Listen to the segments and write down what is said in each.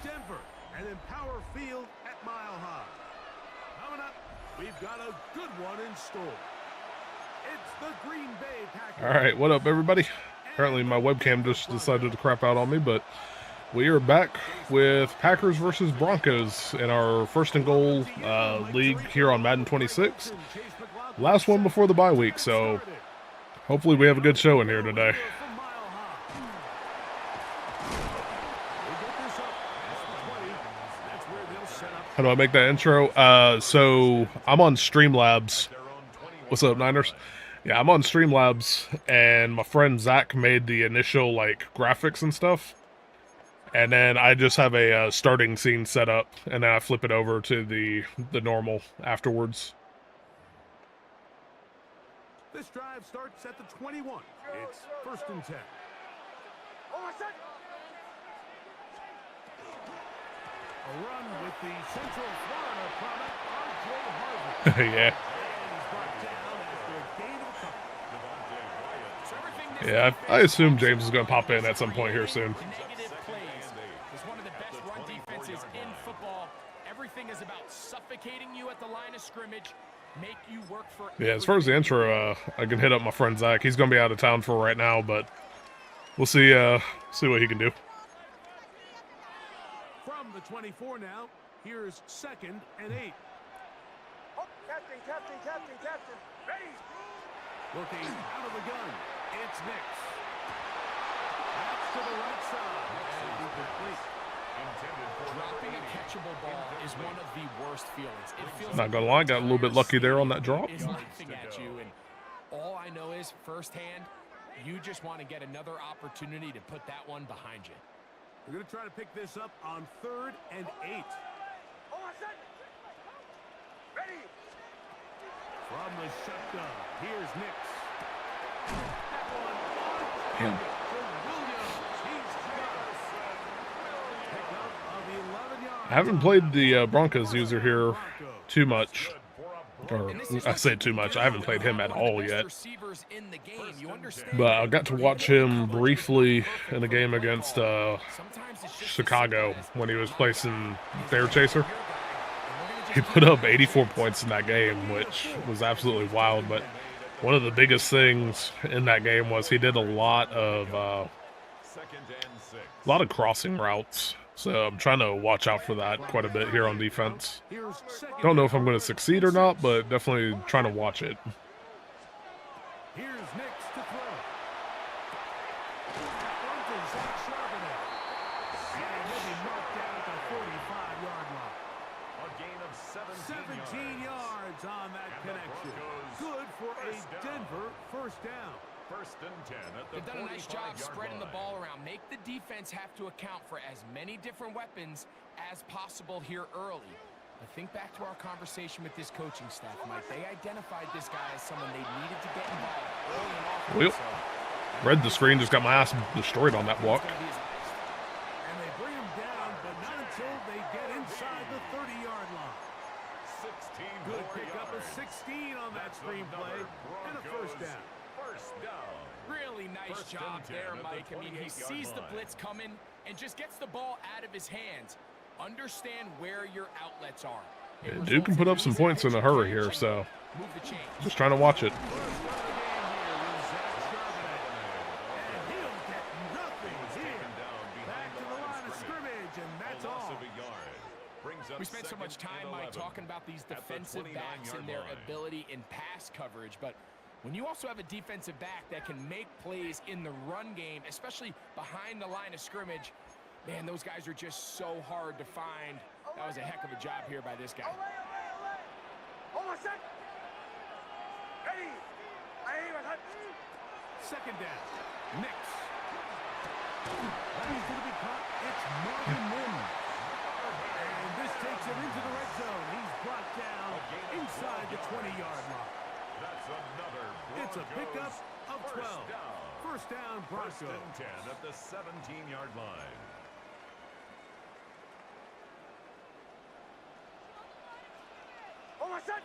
Denver and then Power Field at Mile High. Coming up, we've got a good one in store. It's the Green Bay Packers. All right, what up, everybody? Apparently my webcam just decided to crap out on me, but we are back with Packers versus Broncos in our first and goal league here on Madden 26. Last one before the bye week, so hopefully we have a good show in here today. How do I make that intro? So I'm on Streamlabs. What's up, Niners? Yeah, I'm on Streamlabs, and my friend Zach made the initial graphics and stuff, and then I just have a starting scene set up, and then I flip it over to the normal afterwards. This drive starts at the 21. It's 1st and 10. A run with the Central Florida product, R.J. Harvey. Yeah. Yeah, I assume James is going to pop in at some point here soon. Negative plays is one of the best run defenses in football. Everything is about suffocating you at the line of scrimmage, make you work for. Yeah, as far as the intro, I can hit up my friend Zach. He's going to be out of town for right now, but we'll see what he can do. From the 24 now, here's 2nd and 8. Oh, captain. Ready? Looking out of the gun. It's Nix. That's to the right side. And incomplete. Dropping a catchable ball is one of the worst feelings. It feels Not gonna lie, got a little bit lucky there on that drop. is laughing at you, and all I know is firsthand, you just want to get another opportunity to put that one behind you. We're going to try to pick this up on 3rd and 8. Ready? From the shotgun, here's Nix. Damn. I haven't played the Broncos user here too much. Or, I say too much, I haven't played him at all yet. But I got to watch him briefly in a game against Chicago when he was placing Bear Chaser. He put up 84 points in that game, which was absolutely wild. But one of the biggest things in that game was he did a lot of crossing routes. So I'm trying to watch out for that quite a bit here on defense. Don't know if I'm going to succeed or not, but definitely trying to watch it. Here's Nix to throw. And he'll be knocked down at the 45-yard line. A gain of 17 yards on that connection. Good for a Denver first down. 1st and 10 at the They've done a nice job spreading the ball around. Make the defense have to account for as many different weapons as possible here early. But think back to our conversation with this coaching staff, Mike. They identified this guy as someone they needed to get involved early and often. Well, read the screen, just got my ass destroyed on that walk. And they bring him down, but not until they get inside the 30-yard line. 16 Good pickup of 16 on that screenplay and a first down. Really nice job there, Mike. I mean, he sees the blitz coming and just gets the ball out of his hands. Understand where your outlets are. Yeah, dude can put up some points in a hurry here, so just trying to watch it. We spent so much time, Mike, talking about these defensive backs and their ability in pass coverage, but when you also have a defensive back that can make plays in the run game, especially behind the line of scrimmage, man, those guys are just so hard to find. That was a heck of a job here by this guy. Hold on a sec. Ready? Second down. Nix. He's going to be caught. It's Marvin Mims. And this takes him into the red zone. He's brought down inside the 20-yard line. It's a pickup of 12. First down, Broncos. 1st and 10 at the 17-yard line. Hold on, set.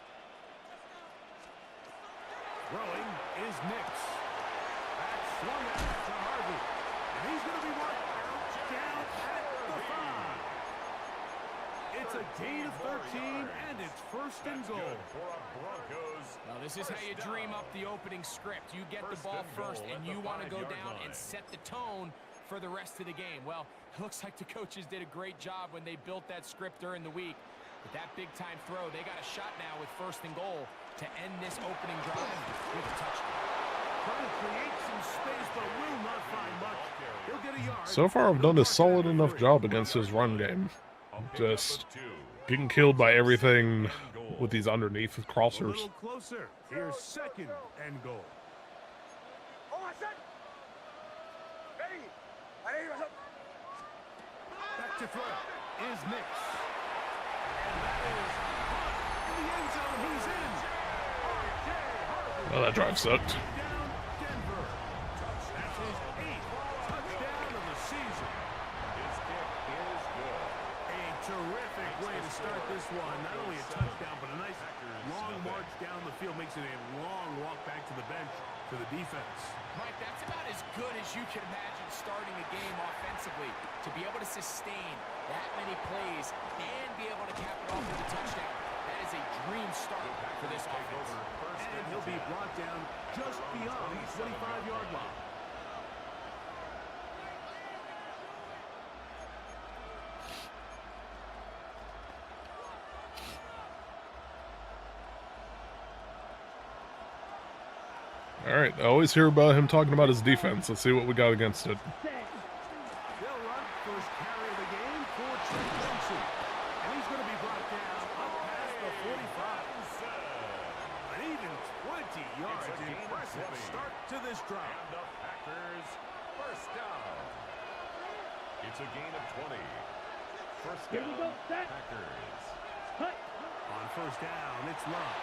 Throwing is Nix. That's swung out to Harvey. And he's going to be marked out down at the 5. gain of 13, and it's first and goal. Now, this is how you dream up the opening script. You get the ball first, and you want to go down and set the tone for the rest of the game. Well, it looks like the coaches did a great job when they built that script during the week. With that big-time throw, they got a shot now with first and goal to end this opening drive with a touchdown. Trying to create some space, but will not find much. He'll get a yard. So far, I've done a solid enough job against his run game. Just getting killed by everything with these underneath A crossers. little closer. Here's second and goal. Back to throw is Nix. And that is in the end zone. He's in. Oh, that drive sucked. Down Denver. That's his 8th touchdown of the season. His kick is good. A terrific way to start this one. Not only a touchdown, but a nice long march down the field. Makes it a long walk back to the bench for the defense. Mike, that's about as good as you can imagine starting a game offensively. To be able to sustain that many plays and be able to cap it off with a touchdown. That is a dream start for this offense. And he'll be brought down just beyond the 25-yard line. All right, I always hear about him talking about his defense. Let's see what we got against it. They'll run first carry of the game for Trent Benson. And he's going to be brought down up past the 45. An even 20 yards. Impressive start to this drive. And the Packers first down. It's a gain of 20. First down, Packers. On first down, it's Love.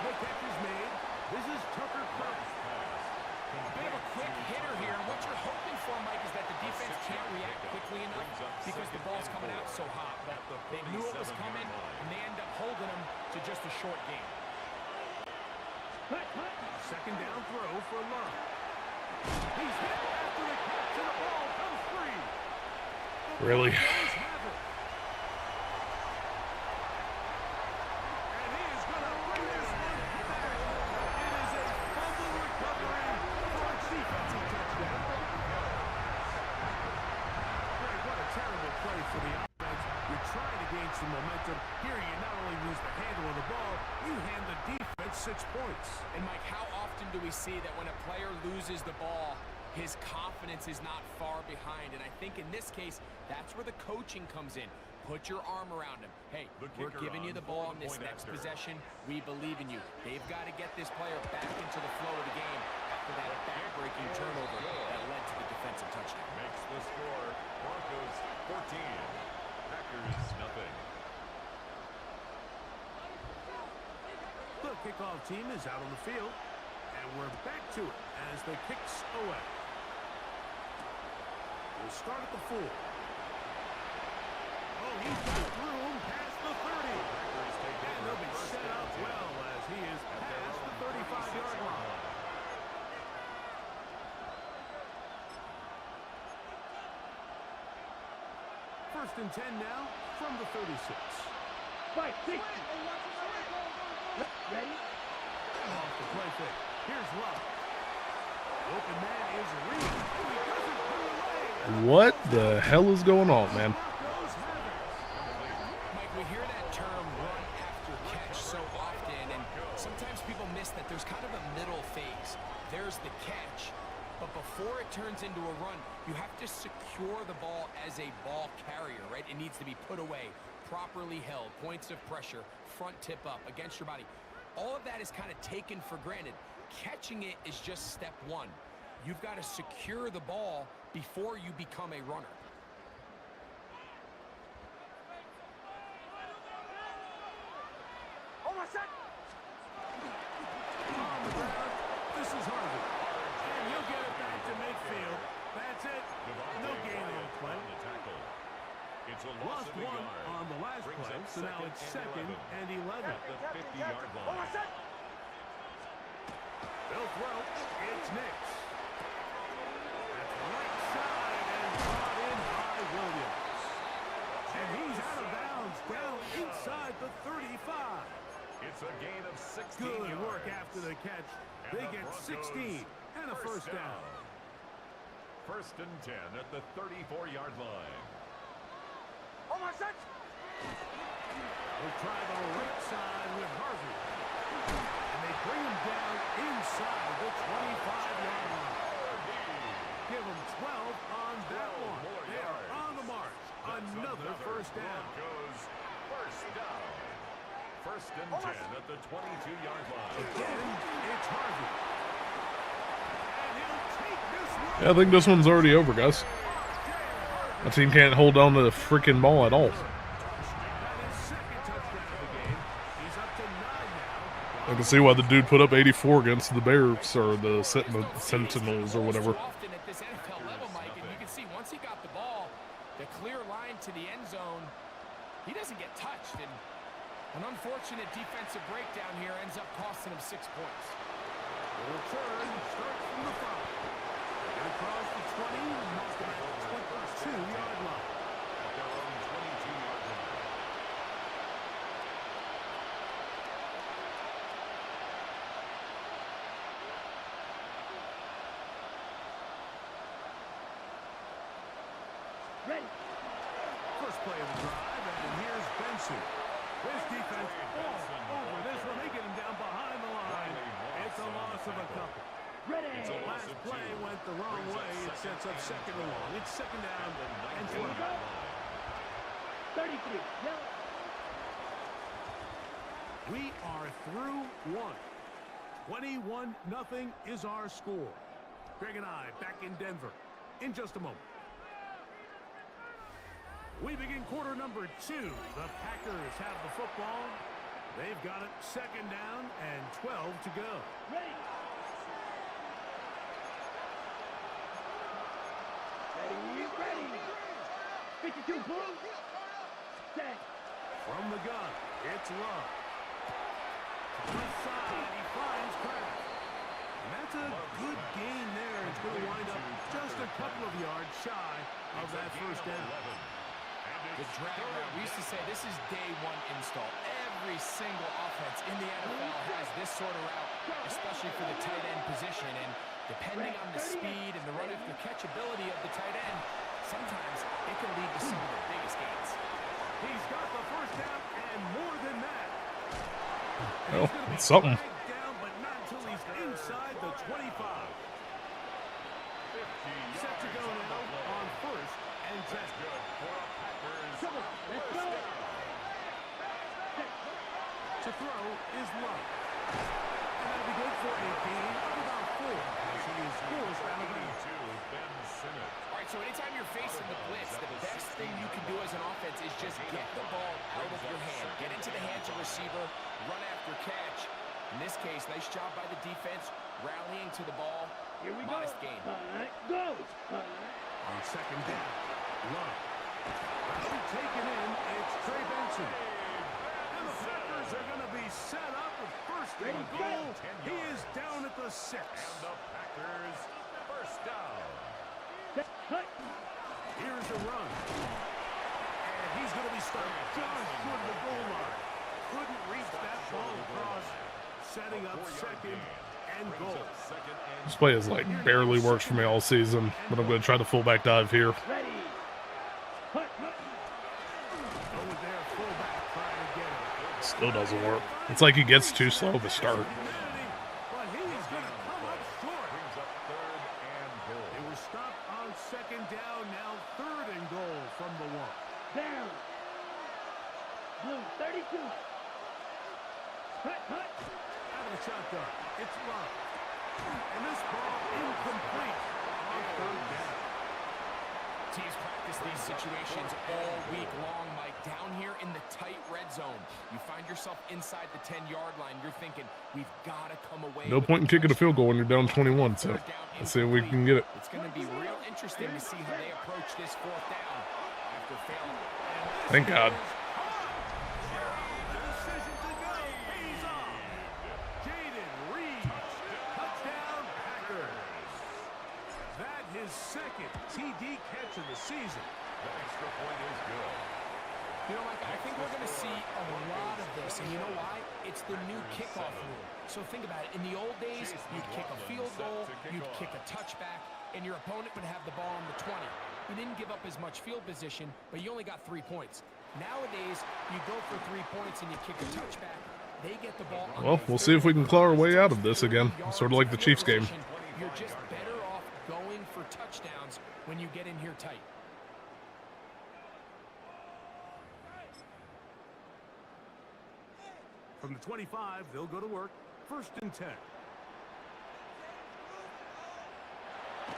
The catch is made. This is Tucker Kraft. They have a quick hitter here, and what you're hoping for, Mike, is that the defense can't react quickly enough because the ball's coming out so hot. But they knew it was coming, and they end up holding them to just a short game. Second down throw for Love. He's hit after the catch, and the ball comes free. Really? He's have it. And he is going to bring this one back. It is a fumble recovery for a defensive touchdown. Greg, what a terrible play for the offense. You're trying to gain some momentum. Here you not only lose the handle of the ball, you hand the defense 6 points. And, Mike, how often do we see that when a player loses the ball, his confidence is not far behind? And I think in this case, that's where the coaching comes in. Put your arm around him. Hey, we're giving you the ball in this next possession. We believe in you. They've got to get this player back into the flow of the game after that back-breaking turnover that led to the defensive touchdown. Makes the score Broncos 14. Packers nothing. The kickoff team is out on the field, and we're back to it as the kicks away. We'll start at the 4. Oh, he's got room past the 30. And they'll be set up well as he is past the 35-yard line. First and 10 now from the 36. Fight, 60. Ready? Off the play fake. Here's Love. Open man is Reed. Oh, he doesn't put it away. What the hell is going on, man? Broncos have it. Mike, we hear that term run after catch so often, and sometimes people miss that there's kind of a middle phase. There's the catch, but before it turns into a run, you have to secure the ball as a ball carrier, right? It needs to be put away, properly held, points of pressure, front tip up against your body. All of that is kind of taken for granted. Catching it is just step one. You've got to secure the ball before you become a runner. On the ground, this is Harvey. And he'll get it back to midfield. That's it. No gain on the play. It's a loss Lost of a one yard. on the last Brings play, up so now it's second and 11. At the 50-yard line. They'll throw. It's Nix. That's right side and brought in by Williams. And he's out of bounds down Good work after the catch. They get 16 and a first down. First and 10 at the 34-yard line. They try the right side with Harvey. And they bring him down inside the 25-yard line. Give him 12 on that one. They are on the march. Another first down. First down. First and 10 at the 22-yard line. Again, it's Harvey. And he'll take this one. Yeah, I think this one's already over, guys. My team can't hold on to the freaking ball at all. I can see why the dude put up 84 against the Bears or the Sentinels or whatever. Often at this NFL level, Mike, and you can see once he got the ball, the clear line to the end zone, he doesn't get touched. And an unfortunate defensive breakdown here ends up costing him 6 points. The return starts from the 5. And across the 20, most of the 22-yard line. Their own 22-yard line. Ready. First play of the drive, and here's Benson. This defense all over this one. They get him down behind the line. It's a loss of a couple. Ready. Last play went the wrong way. It sets up second and long. It's second down and 12. 33. Yellow. We are through one. 21-0 is our score. Greg and I back in Denver in just a moment. We begin quarter number 2. The Packers have the football. They've got it second down and 12 to go. Ready. Ready. 52 blue. Set. From the gun, it's Love. Left side, he finds Kraft. And that's a good gain there. It's going to wind up just a couple of yards shy of that first down. The drag route. We used to say this is day one install. Every single offense in the NFL has this sort of route, especially for the tight end position. And depending on the speed and the run after catch ability of the tight end, sometimes it can lead to some of the biggest gains. He's got the first down and more than that. Well, it's something. Down, but not until he's inside the 25. Set to go now on first and 10. Come on. Let's go. To throw is Love. And that'll be good for a gain of about 4 as he is forced out of bounds. All right, so anytime you're facing the blitz, the best thing you can do as an offense is just get the ball out of your hand. Get into the hands of receiver, run after catch. In this case, nice job by the defense, rallying to the ball. Here we Modest go. gain. Go. On second down, Love. Taken in, it's Trey Benson. And the Packers are going to be set up with first and goal. He is down at the 6. And the Packers first down. Cut. Here's a run. And he's going to be stopped just short of the goal line. Couldn't reach that ball across, setting up second and goal. This play has like barely worked for me all season, but I'm going to try the fullback dive here. Ready. Cut. Over there, fullback trying to get it. Still doesn't work. It's like he gets too slow of a start. But he is going to come up short. Brings up third and goal. They were stopped on second down, now third and goal from the 1. Down. Blue. 32. Cut. Out of the shotgun, it's Love. And this ball incomplete on third down. Teams practice these situations all week long, Mike. Down here in the tight red zone, you find yourself inside the 10-yard line. You're thinking, we've got to come away. No point in kicking a field goal when you're down 21, so let's see if we can get it. It's going to be real interesting to see how they approach this fourth down after failing. Thank God. The decision to go pays off. Jaden Reed, touchdown Packers. That his second TD catch of the season. The extra point is good. You know, Mike, I think we're going to see a lot of this, and you know why? It's the new kickoff rule. So think about it. In the old days, you'd kick a field goal, you'd kick a touchback, and your opponent would have the ball on the 20. You didn't give up as much field position, but you only got 3 points. Nowadays, you go for 3 points and you kick a touchback. They get the ball. Well, we'll see if we can claw our way out of this again. Sort of like the Chiefs game. You're just better off going for touchdowns when you get in here tight. From the 25, they'll go to work. 1st and 10.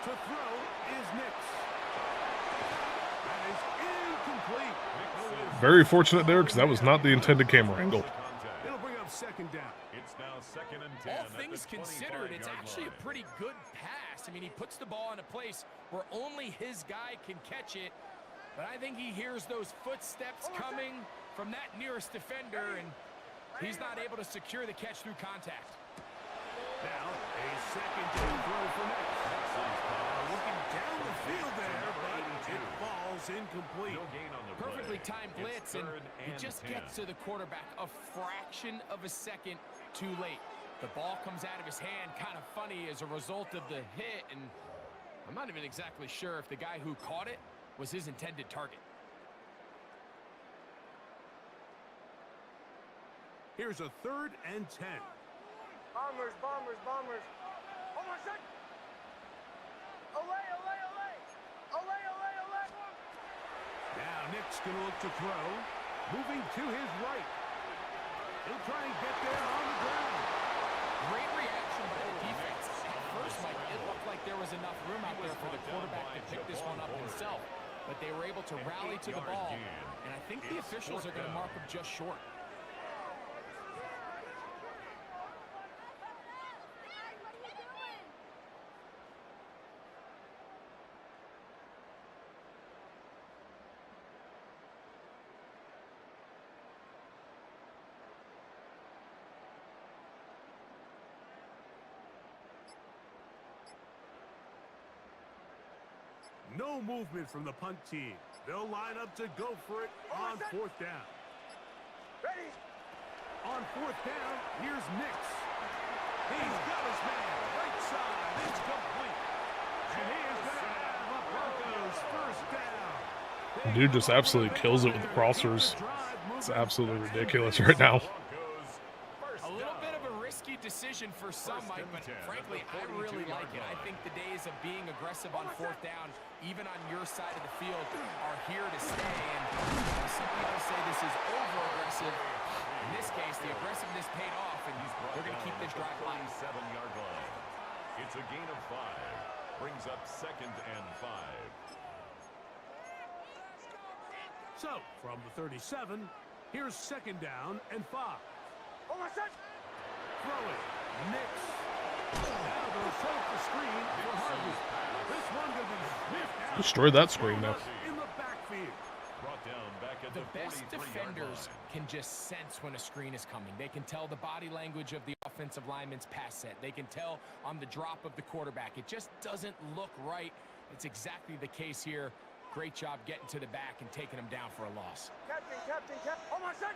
To throw is Nix. That is incomplete. Very fortunate there, because that was not the intended camera angle. It'll bring up 2nd down. It's now 2nd and 10. All things considered, it's actually a pretty good pass. I mean, he puts the ball in a place where only his guy can catch it. But I think he hears those footsteps coming from that nearest defender, and he's not able to secure the catch through contact. Now, a 2nd down throw for Nix. Looking down the field there, but it falls incomplete. Perfectly timed blitz, and he just gets to the quarterback a fraction of a second too late. The ball comes out of his hand kind of funny as a result of the hit, and I'm not even exactly sure if the guy who caught it was his intended target. Here's a 3rd and 10. Bombers, bombers, bombers. Oh my God! Olay, olay, olay! Olay, olay, olay! Now Nick's going to look to throw. Moving to his right. He'll try and get there on the ground. Great reaction by the defense. At first, Mike, it looked like there was enough room out there for the quarterback to pick this one up himself. But they were able to rally to the ball. And I think the officials are going to mark him just short. No movement from the punt team. They'll line up to go for it on 4th down. Ready? On 4th down, here's Nix. He's got his man. Right side. It's complete. And he is going to have a Broncos 1st down. Dude just absolutely kills it with the crossers. It's absolutely ridiculous right now. A little bit of a risky decision for some, Mike, but frankly, I really like it. I think the days of being aggressive on 4th down, even on your side of the field, are here to stay. And some people say this is over-aggressive. In this case, the aggressiveness paid off, and we're going to keep this drive alive. 7-yard line. It's a gain of 5. Brings up 2nd and 5. So, from the 37, here's 2nd down and 5. Oh my God! Throwing. Nix. Now they'll set the screen for Harvey. This one will be sniffed out. Destroy that screen now. In the backfield. Brought down back at The best 43-yard defenders line. can just sense when a screen is coming. They can tell the body language of the offensive lineman's pass set. They can tell on the drop of the quarterback. It just doesn't look right. It's exactly the case here. Great job getting to the back and taking him down for a loss. Captain, captain, captain. Oh my God!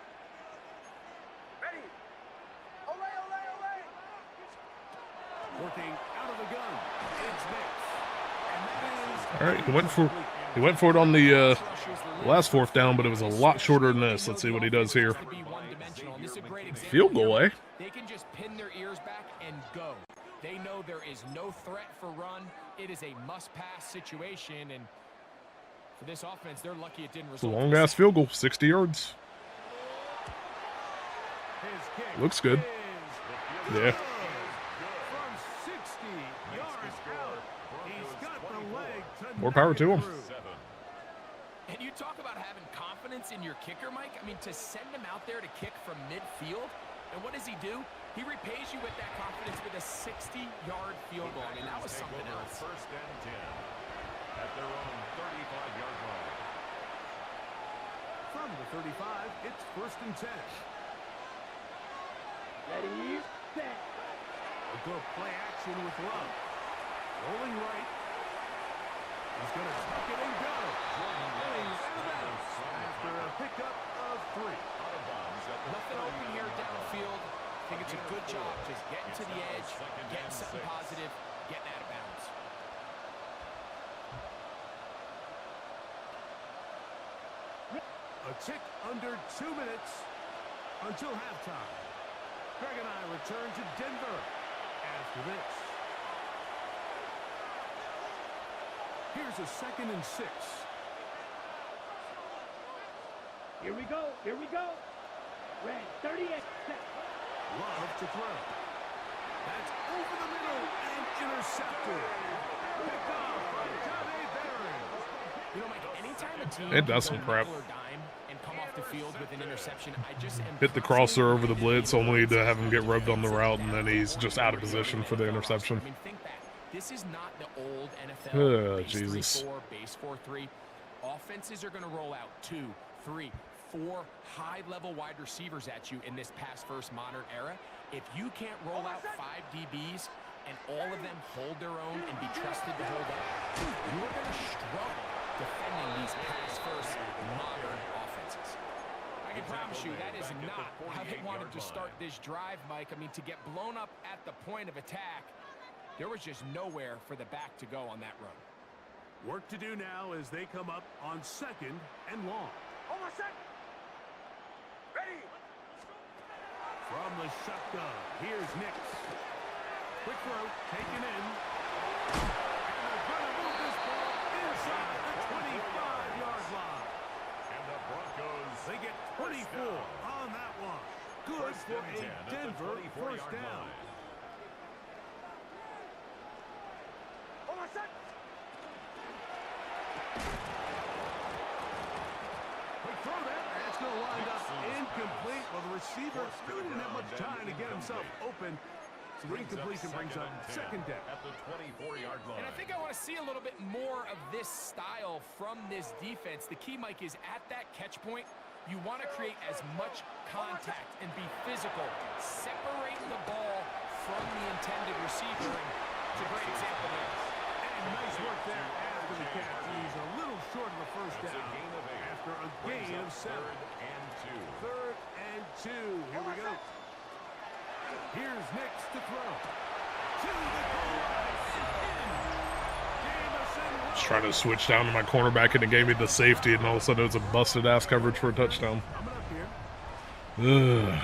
Ready? Olay, olay, olay! Working out of the gun. It's Nix. And that is All right, he went for it on the last 4th down, but it was a lot shorter than this. Let's see what he does here. Field goal, eh? They can just pin their ears back and go. They know there is no threat for run. It is a must-pass situation, and for this offense, they're lucky it didn't It's a result. long-ass field goal, 60 yards. his kick. Looks good. Is Yeah. from 60 yards out. He's got the leg to More power to him. through. And you talk about having confidence in your kicker, Mike. I mean, to send him out there to kick from midfield, and what does he do? He repays you with that confidence with a 60-yard field goal. I mean, that was something else. 1st and 10 at their own 35-yard line. From the 35, it's 1st and 10. Ready, set. A good play action with Love. Rolling right. He's going to tuck it and go. And he's out of bounds after a pickup a good job just getting to the edge, getting something positive, getting out of bounds. A tick under 2 minutes until halftime. Greg and I return to Denver after this. Here's a 2nd and 6. Here we go. Here we go. Red 38. Love to throw. That's over the middle and intercepted. Picked off by Johnny Barron. You know, Mike, anytime a team It does some can go crap. nickel or dime and come off the field with an interception, I just am Hit the crosser over the blitz only to have him get rubbed on the route, and then he's just out of position for the interception. I mean, think back. This is not the old NFL Oh, base Jesus. 3-4, base 4-3. Offenses are going to roll out 2, 3, 4 high-level wide receivers at you in this pass-first modern era. If you can't roll out 5 DBs and all of them hold their own and be trusted to hold up, you're going to struggle defending these pass-first modern offenses. I can promise you that is not how they wanted to start this drive, Mike. I mean, to get blown up at the point of attack, there was just nowhere for the back to go on that run. Work to do now as they come up on 2nd and long. Almost set. Ready. From the shotgun, here's Nix. Quick throw, taken in. And they're going to move this ball inside the 25-yard line. And the Broncos, They get 24 on that one. Good for a Denver first down. Almost set. Quick throw there. That's going to wind up incomplete. Well, the receiver really didn't have much time to get himself open. So the incompletion brings up 2nd down. at the 24-yard line. And I think I want to see a little bit more of this style from this defense. The key, Mike, is at that catch point, you want to create as much contact and be physical. Separate the ball from the intended receiver. And it's a great example there. And nice work there after the catch. He's a little short of the first It's a down gain of 8. after a Brings gain up of 7. 3rd and 2. 3rd and 2. Here we go. Here's Nix to throw. To the goal line. Jamison Just trying to switch down to my cornerback, and it gave me the safety, and all of a sudden it was a busted-ass coverage for a touchdown. coming up here. Ugh.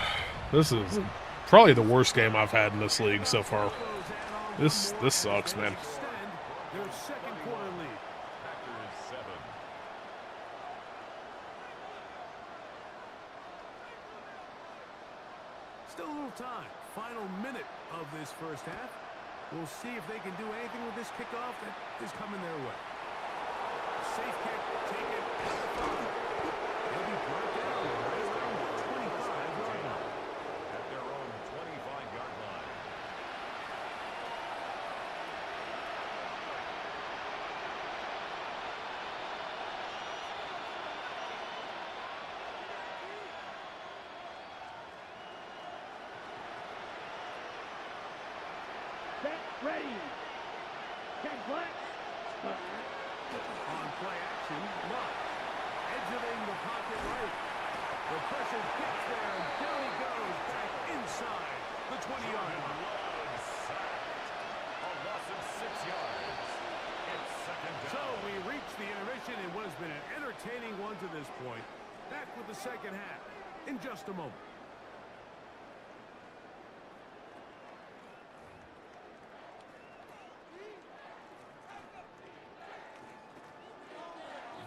This is probably the worst game I've had in this league so far. This sucks, man. Extend their 2nd quarter lead. Packers 7. Still a little time. Final minute of this first half. We'll see if they can do anything with this kickoff that is coming their way. Safe kick, take it. They'll be brought down right around the 25-yard line. At their own 25-yard line. Set. Ready. Check black. On play action, Luck. Exiting the pocket right. The pressure gets there, and down he goes back inside the 20-yard line. Was sacked. A loss of 6 yards. It's 2nd down. So we reach the intermission in what has been an entertaining one to this point. Back with the second half in just a moment.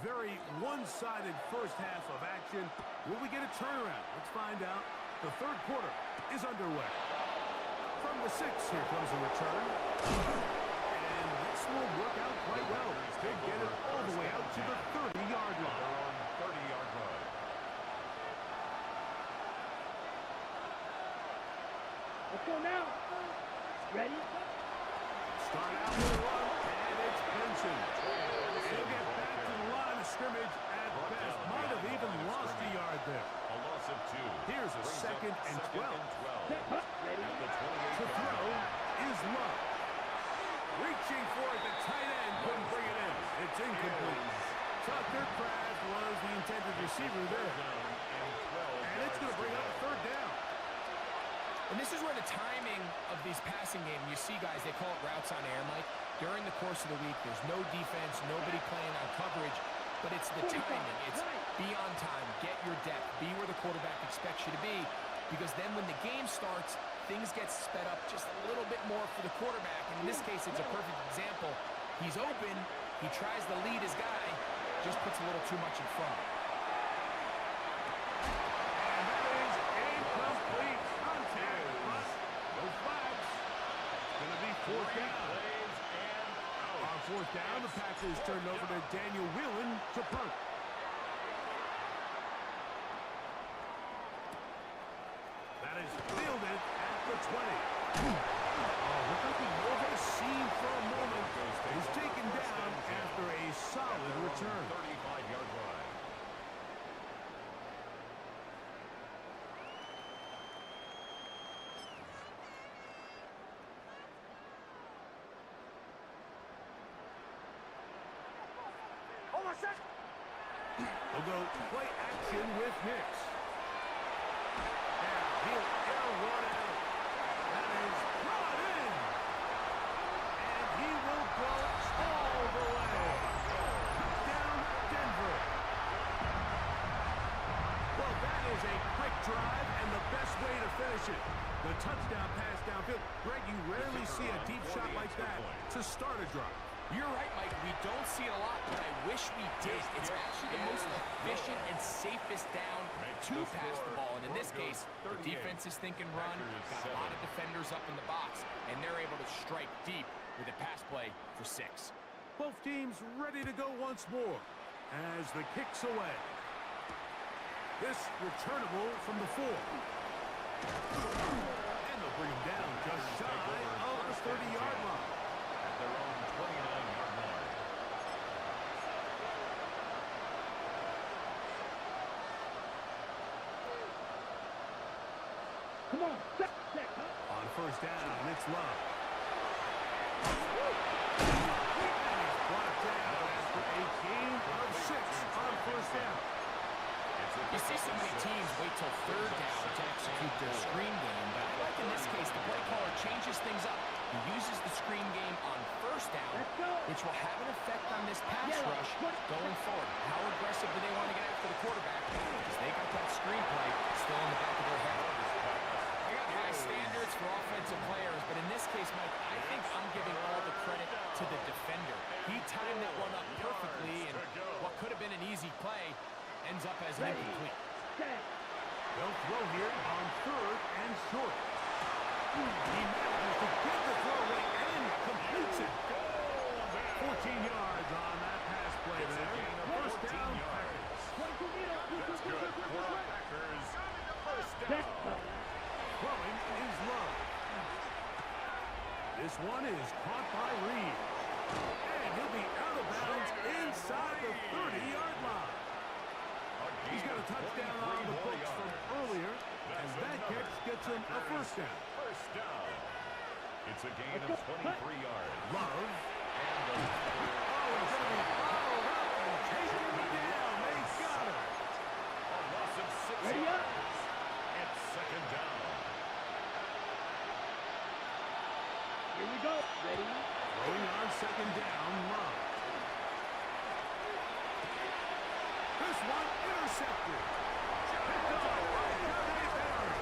Very one-sided first half of action. Will we get a turnaround? Let's find out. The 3rd quarter is underway. From the 6, here comes a return. And this will work out quite well. They get it all the way out to the 30-yard line. They're on 30-yard line. Let's go now. Ready. Start out with a run, and it's Benson. He'll get back to the line of scrimmage at best. Might have even lost a yard there. A loss of 2. Here's a 2nd and 12. Set. Ready. At the To 28-yard throw line. is Love. Reaching for it, the tight end couldn't bring it in. It's incomplete. Tucker Kraft was the intended receiver there. And 12 And it's going to bring up a 3rd down. And this is where the timing of these passing games, you see guys, they call it routes on air, Mike. During the course of the week, there's no defense, nobody playing on coverage, but it's the timing. It's be on time, get your depth, be where the quarterback expects you to be, because then when the game starts, things get sped up just a little bit more for the quarterback. And in this case, it's a perfect example. He's open, he tries to lead his guy, just puts a little too much in front. And that is incomplete contact, but no flags. It's going to be fourth down. On fourth down, the Packers turned over to Daniel Whelan to punt. That is fielded at the 20. Oh, looking over the scene for a moment. He's taken down after a solid return. 35-yard line. Hold on a sec. They'll go play action with Hicks. And he'll air one out. That is brought in. And he will go all the way. Touchdown, Denver. Well, that is a quick drive and the best way to finish it. The touchdown pass downfield. Greg, you rarely see a deep shot like that to start a drive. You're right, Mike. We don't see it a lot, but I wish we did. It's actually the most efficient and safest down to pass the ball. And in this case, the defense is thinking run, got a lot of defenders up in the box, and they're able to strike deep with a pass play for 6. Both teams ready to go once more as the kick's away. This returnable from the 4. And they'll bring him down just shy of the 30-yard line. At their own 29-yard line. Come on, set, huh? On first down, it's Love. And he's brought down after a gain of 6 on first down. You see so many teams wait till third down to execute their screen game, but I like in this case the play caller changes things up. He uses the screen game on first down, which will have an effect on this pass rush going forward. How aggressive do they want to get after the quarterback? Because they got that screen play still in the back of their head. I got high standards for offensive players, but in this case, Mike, I think I'm giving all the credit to the defender. He timed that one up perfectly, and what could have been an easy play ends up as an incomplete. They'll throw here on third and short. He manages to get the throw away and completes it. 14 yards on that pass play there. First down, Packers. That's good for Packers. First down. Throwing is Love. This one is caught by Reed. And he'll be out of bounds inside the 30-yard line. He's got a touchdown on the books from earlier, and that catch gets him a first down. First down. It's a gain of 23 yards. Love. Oh, he's going to be followed up and taken down. They got him. A loss of 6 Ready up. yards. It's second down. Here we go. Ready? Throwing on second down, Love. This one intercepted. Picked off by Johnny Barry.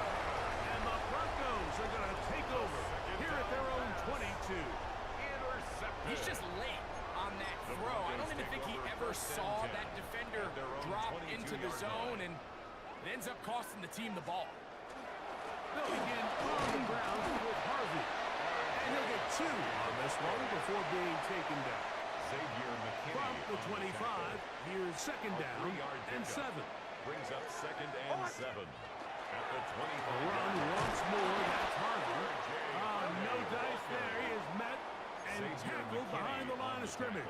And the Broncos are going to take over here at their own 22. Intercepted. He's just late on that throw. I don't even think he ever saw that defender drop into the zone, and it ends up costing the team the ball. They'll begin on the ground with Harvey. And he'll get 2 on this one before being taken down. From the 25, here's second down and 7. Brings up second and 7. At the 25. Run once more, that's Harvey. No dice there. He is met and tackled behind the line of scrimmage.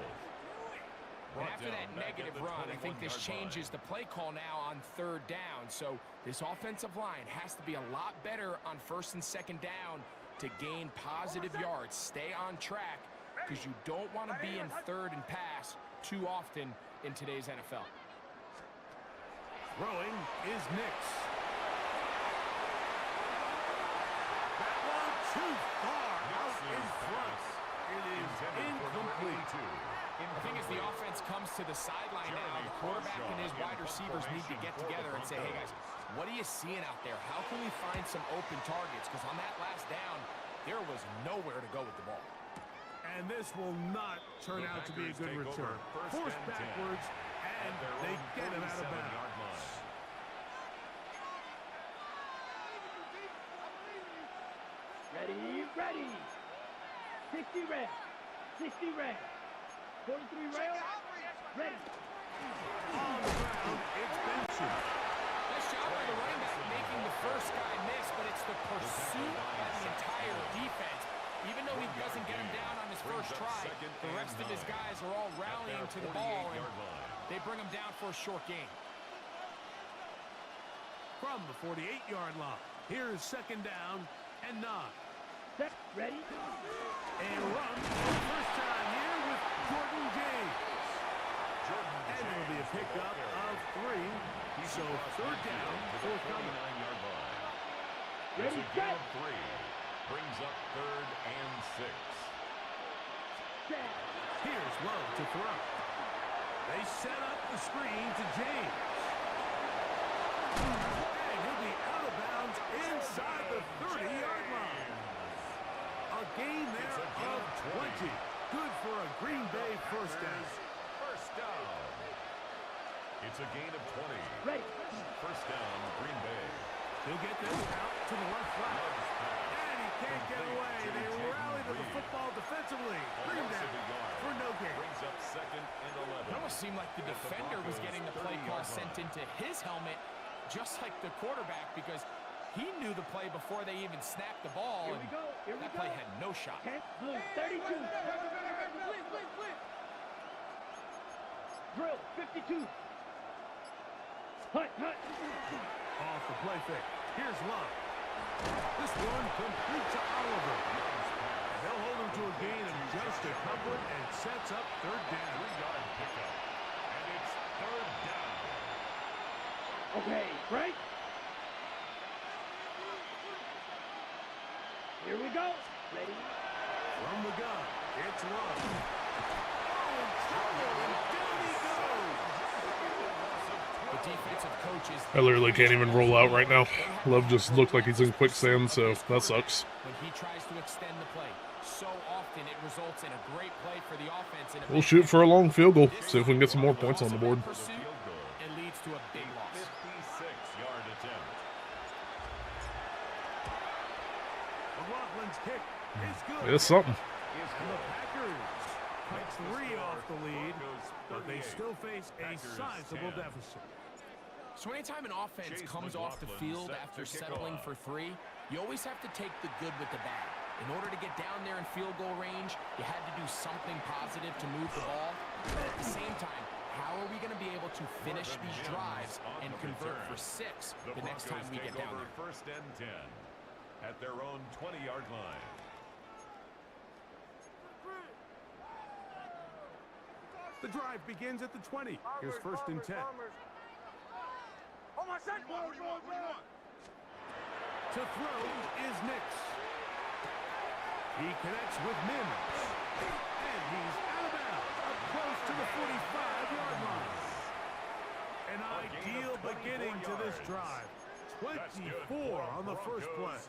And after that negative run, I think this changes the play call now on third down. So this offensive line has to be a lot better on first and second down to gain positive yards. Stay on track, because you don't want to be in third and pass too often in today's NFL. Throwing is Nix. Too far out in front. It is incomplete. I think as the offense comes to the sideline now, the quarterback and his wide receivers need to get together and say, hey, guys, what are you seeing out there? How can we find some open targets? Because on that last down, there was nowhere to go with the ball. And this will not turn out to be a good return. Forced backwards, and they get him out of bounds. Ready, ready. 60 red. 60 red. 43 rail. Ready. On the ground, it's Benson. Nice job by the running back making the first guy miss, but it's the pursuit by the entire defense. Even though he doesn't get him down on his first try, the rest of his guys are all rallying to the ball, and they bring him down for a short gain. From the 48-yard line, here's second down and 9. Set, ready. And run for the first time here with Jordan James. And it'll be a pickup of 3. So third down, forthcoming. Ready, set. 3 brings up 3rd and 6. Set. Here's Love to throw. They set up the screen to James. And he'll be out of bounds inside the 30-yard line. A gain there of 20. Good for a Green Bay first down. First down. It's a gain of 20. Ready. First down, Green Bay. He'll get this out to the left flat. And he can't get away. They rally to the football defensively. Bring him down for no gain. Brings up 2nd and 11. It almost seemed like the defender was getting the play call sent into his helmet, just like the quarterback, because he knew the play before they even snapped the ball. Here we go. Here we That go. play had no shot. 10, blue, 32. Drill, 52. Hut, hut. Off the play fake. Here's Love. This one complete to Oliver. They'll hold him to a gain of just a couple and sets up third down. 3-yard pickup. And it's 3rd down. Okay, right? Here we go. Ready? From the gun, it's Love. Oh, in trouble, and down he goes. The defensive coaches. I literally can't even roll out right now. Love just looked like he's in quicksand, so that sucks. When he tries to extend the play, so often it results in a great play for the offense. And We'll shoot for a long field goal, see if we can get some more points on the board. Pursuit, it leads to a big loss. 56-yard attempt. McLaughlin's kick is good. It's something. And the Packers cut 3 off the lead, but they still face a sizable deficit. So anytime an offense comes off the field after settling for 3, you always have to take the good with the bad. In order to get down there in field goal range, you had to do something positive to move the ball. But at the same time, how are we going to be able to finish these drives and convert for 6 the next time we get down there? 1st and 10 at their own 20-yard line. The drive begins at the 20. Here's 1st and 10. Oh, my son! To throw is Nix. He connects with Mims. And he's out of bounds, up close to the 45-yard line. An ideal beginning to this drive. 24 on the first play.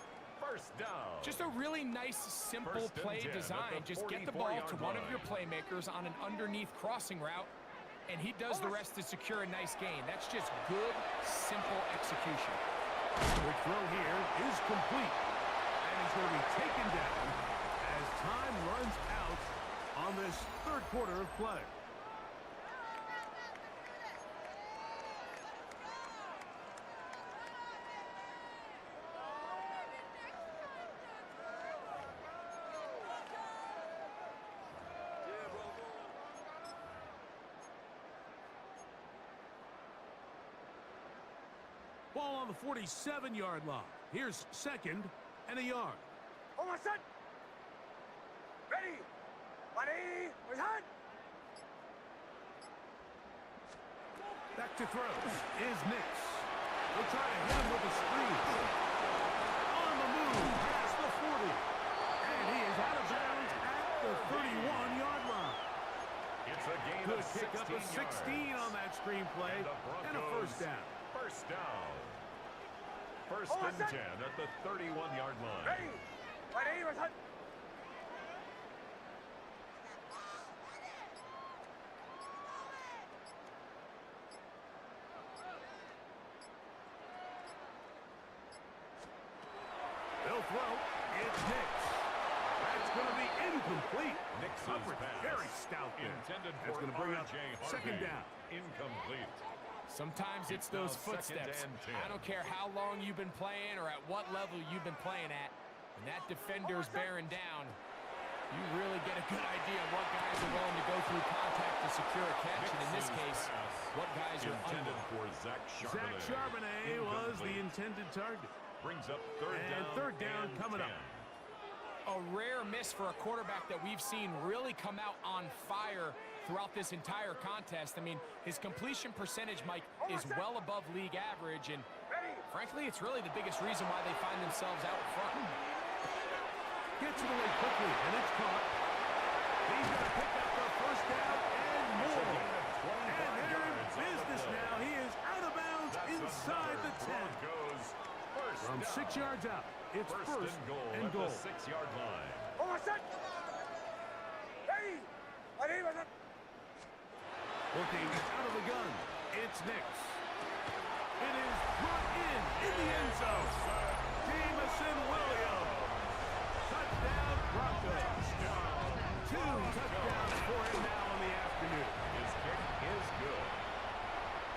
First down. Just a really nice, simple play design. Just get the ball to one of your playmakers on an underneath crossing route, and he does the rest to secure a nice gain. That's just good, simple execution. The throw here is complete. And he's going to be taken down as time runs out on this 3rd quarter of play. Ball on the 47-yard line. Here's 2nd and a yard. Oh, my son! Ready! 180! Where's Hunt? Back to throw is Nix. They'll try to hit him with a screen. On the move, past the 40. 31-yard line. It's a gain Good of pick up a 16 on that screenplay and a first down. First down. First and 10 at the 31-yard line. Ready. Ready, was it? They'll throw. It's Nix. That's going to be incomplete. Nix's Coverage pass. very stout there. Intended That's for going to bring up R.J. second Harvey. down. Incomplete. Sometimes it's those now second footsteps. and 10. I don't care how long you've been playing or at what level you've been playing at. When that defender's bearing down, you really get a good idea of what guys are willing to go through contact to secure a catch. And in this case, what guys are Intended for Zach Zach Charbonnet was the intended target. Brings up third And down. third down and coming 10. up. A rare miss for a quarterback that we've seen really come out on fire throughout this entire contest. I mean, his completion percentage, Mike, is well above league average, and frankly, it's really the biggest reason why they find themselves out front. Gets it away quickly, and it's caught. He's going to pick up the first down and more. And they're in business now. He is out of bounds inside the 10. From 6 yards out, it's first and goal. At the 6-yard line. Almost set. Ready. Ready, was it? Looking out of the gun, it's Nix. It is brought in the end zone. Jamison Williams. Touchdown, Broncos. 2 touchdowns for him now in the afternoon. His kick is good.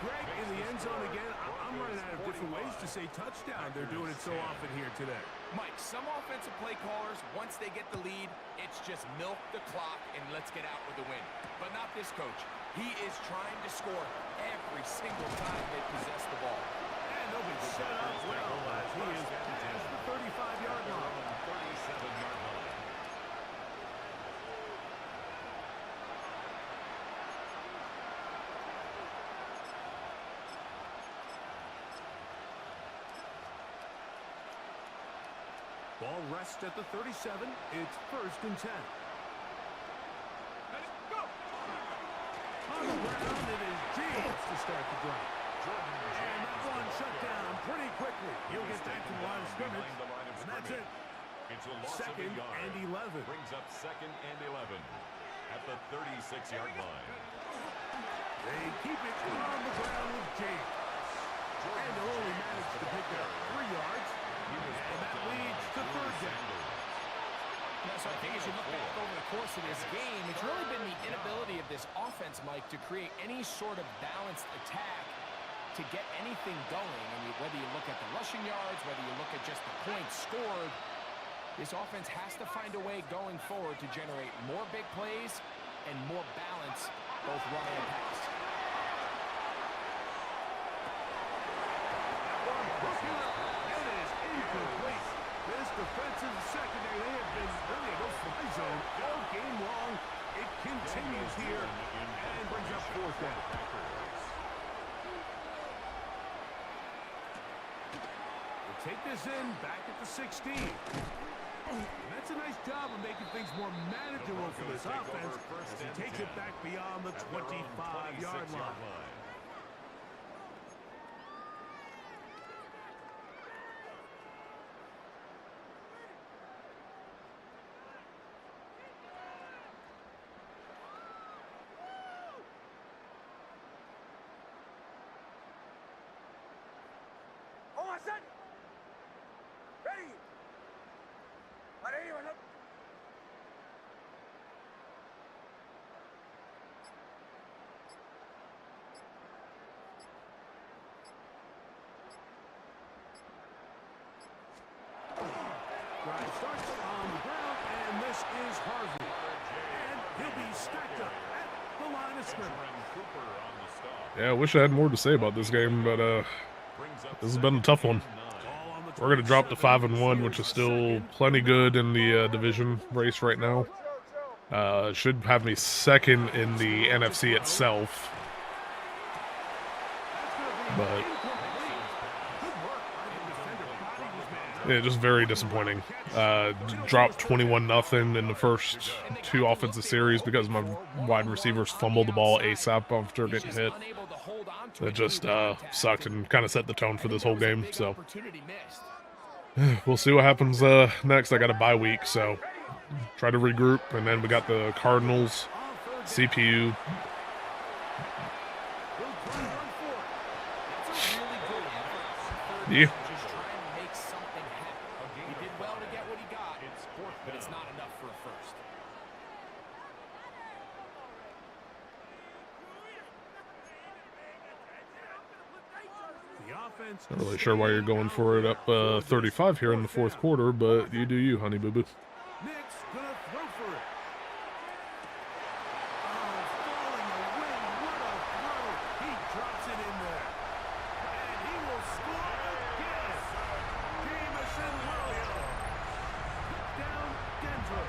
Greg, in the end zone again. I'm running out of different ways to say touchdown. They're doing it so often here today. Mike, some offensive play callers, once they get the lead, it's just milk the clock and let's get out with the win. But not this coach. He is trying to score every single time they possess the ball. And they'll be set up well as he is past the 35-yard line. 37-yard line. Ball rests at the 37. It's first and 10. On the ground, it is James to start the drive. And that one shut down pretty quickly. He'll get back to the line of scrimmage. And that's it. It's a loss Second of a yard. and 11. Brings up second and 11 at the 36-yard line. They keep it on the ground with James. And they'll only manage to pick up 3 yards. And that leads to third down. So I think as you look back over the course of this game, it's really been the inability of this offense, Mike, to create any sort of balanced attack to get anything going. I mean, whether you look at the rushing yards, whether you look at just the points scored, this offense has to find a way going forward to generate more big plays and more balance, both run and pass. It is incomplete. This defensive secondary, they have been really a no-fly zone all game long. It continues here and brings up fourth down. We'll take this in back at the 16. And that's a nice job of making things more manageable for this offense as he takes it back beyond the 25-yard line. Almost set. Ready. Ready, was it? Drive starts on the ground, and this is Harvey. And he'll be stacked up at the line of scrimmage. Yeah, I wish I had more to say about this game, but this has been a tough one. We're going to drop to 5-1, which is still plenty good in the division race right now. Should have me second in the NFC itself. But Yeah, just very disappointing. Dropped 21-0 in the first 2 offensive series because my wide receivers fumbled the ball ASAP after getting hit. That just sucked and kind of set the tone for this whole game. So we'll see what happens next. I got a bye week, so try to regroup, and then we got the Cardinals, CPU. Yeah. Just trying to make something happen. He did well to get what he got, but it's not enough for a first. Not really sure why you're going for it up 35 here in the fourth quarter, but you do you, honey boo boo. Nick's gonna throw for it. Oh, falling away. What a throw. He drops it in there. And he will score again. Jameson Williams. Touchdown, Denver.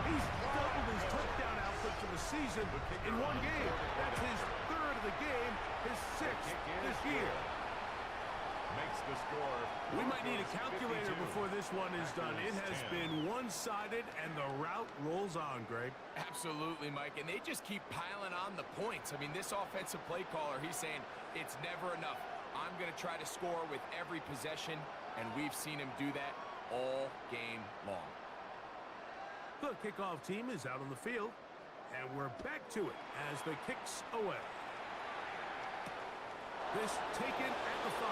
He's doubled his touchdown output for the season in one game. That's his third of the game, his sixth this year. Makes the score. We might need a calculator before this one is done. It has been one-sided, and the route rolls on, Greg. Absolutely, Mike, and they just keep piling on the points. I mean, this offensive play caller, he's saying it's never enough. I'm going to try to score with every possession, and we've seen him do that all game long. The kickoff team is out on the field, and we're back to it as the kicks away. This taken at the 5.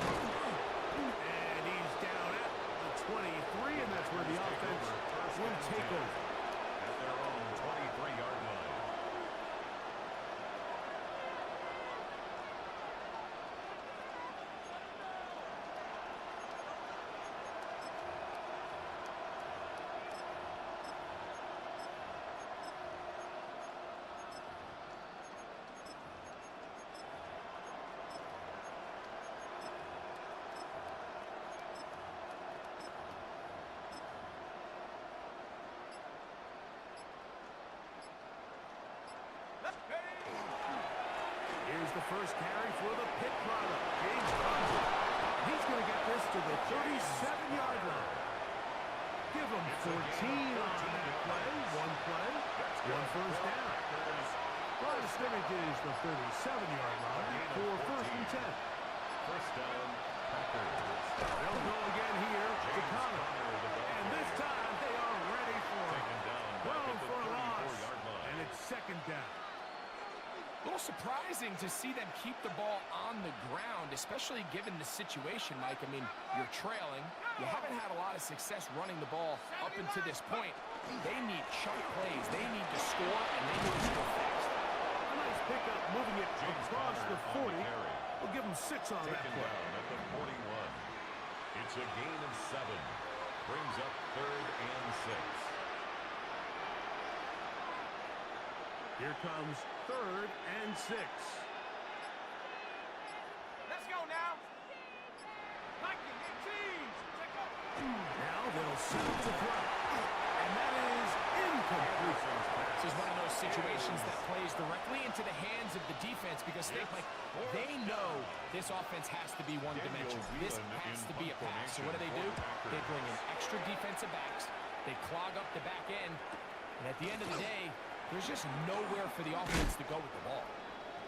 And he's down at the 23, and that's where the offense will take over. At their own 23-yard line. Here's the first carry for the Pitt product, James Conner. He's going to get this to the 37-yard line. Give him 14 on that play. One play, one first down. Line of scrimmage is the 37-yard line for first and 10. First down, Packers. They'll go again here to Conner. And this time they are ready for him. Thrown for a loss. And it's second down. A little surprising to see them keep the ball on the ground, especially given the situation, Mike. I mean, you're trailing. You haven't had a lot of success running the ball up until this point. They need chunk plays. They need to score, and they need to score fast. A nice pickup, moving it across the 40. We'll give them 6 on that play. At the 41. It's a gain of 7. Brings up 3rd and 6. Here comes 3rd and 6. Let's go now. Now they'll set it to throw. And that is incomplete. This is one of those situations that plays directly into the hands of the defense because they know this offense has to be one-dimensional. This has to be a pass. So what do? They bring in extra defensive backs. They clog up the back end. And at the end of the day, there's just nowhere for the offense to go with the ball.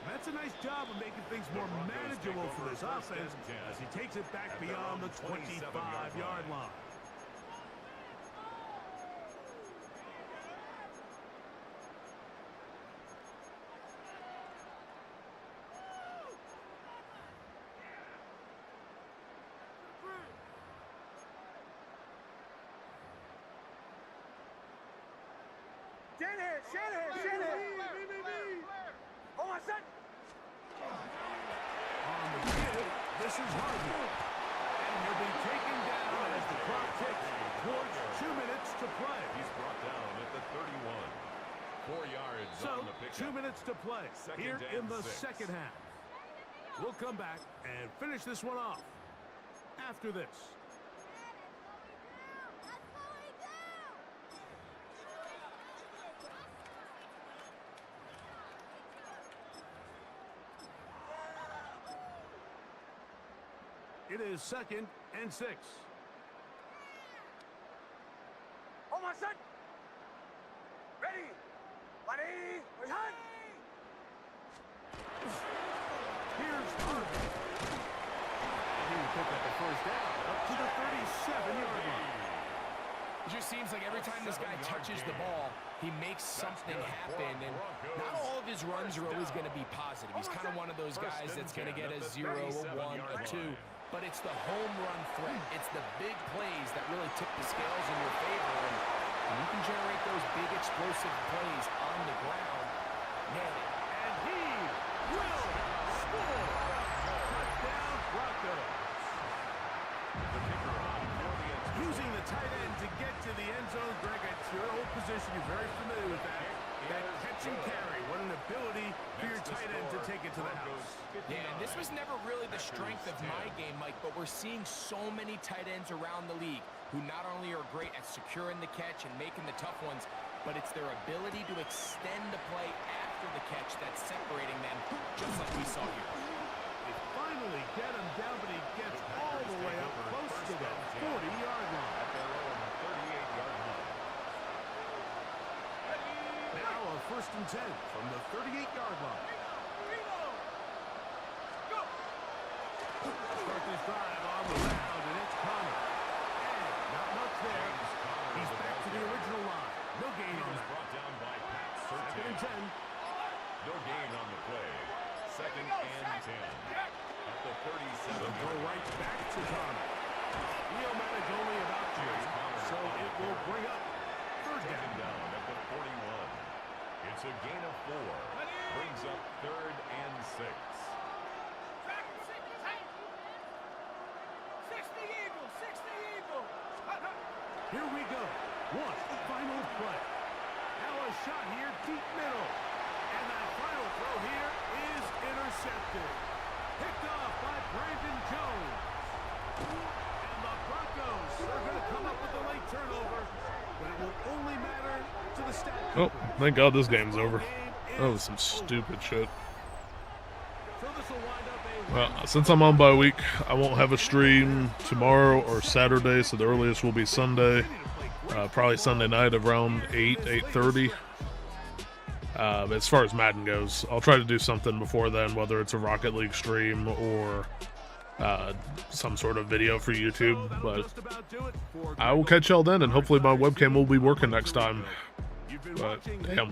That's a nice job of making things more manageable for this offense as he takes it back beyond the 25-yard line. Shanahan. Oh, I said. On the field, this is Harvey. And he'll be taken down as the clock ticks towards 2 minutes to play. He's brought down at the 31. 4 yards So, on the pickup. 2 minutes to play here in the 6. second half. We'll come back and finish this one off after this. It is 2nd and 6. Almost set. Ready. Ready. Ready. Here's Harvey. He will pick up the first down up to the 37-yard line. It just seems like every time this guy touches the ball, he makes something happen, and not all of his runs are always going to be positive. He's kind of one of those guys that's going to get a 0, a 1, a 2, but it's the home run threat. It's the big plays that really tip the scales in your favor, and you can generate those big explosive plays on the ground. Nail it. And he will score. Touchdown, Broncos. Using the tight end to get to the end zone. Greg, it's your old position. You're very familiar with that. That catch and carry. What an ability for your tight end to take it to the house. Yeah, and this was never really the strength of my game, Mike, but we're seeing so many tight ends around the league who not only are great at securing the catch and making the tough ones, but it's their ability to extend the play after the catch that's separating them, just like we saw here. They finally get him down, but he gets all the way up close to the 40-yard line. Now a 1st and 10 from the 38-yard line. Start this drive on the ground, and it's Connor. And not much there. He's back to the original line. No gain on it. Brought down by Pat 2nd and 10. No gain on the play. 2nd and 10. At the 37. They'll go right back to Connor. Neomatic only about 2, so it will bring up 3rd down. At the 41. It's a gain of 4. Brings up 3rd and 6. Here we go. One final play. Now a shot here, deep middle. And that final throw here is intercepted. Picked off by Brandon Jones. And the Broncos are going to come up with a late turnover, but it will only matter to the stat. Oh, thank God this game's over. That was some stupid shit. So this will wind up a Well, since I'm on bye week, I won't have a stream tomorrow or Saturday, so the earliest will be Sunday. Probably Sunday night around 8:30. As far as Madden goes, I'll try to do something before then, whether it's a Rocket League stream or some sort of video for YouTube. But I will catch y'all then, and hopefully my webcam will be working next time. But damn.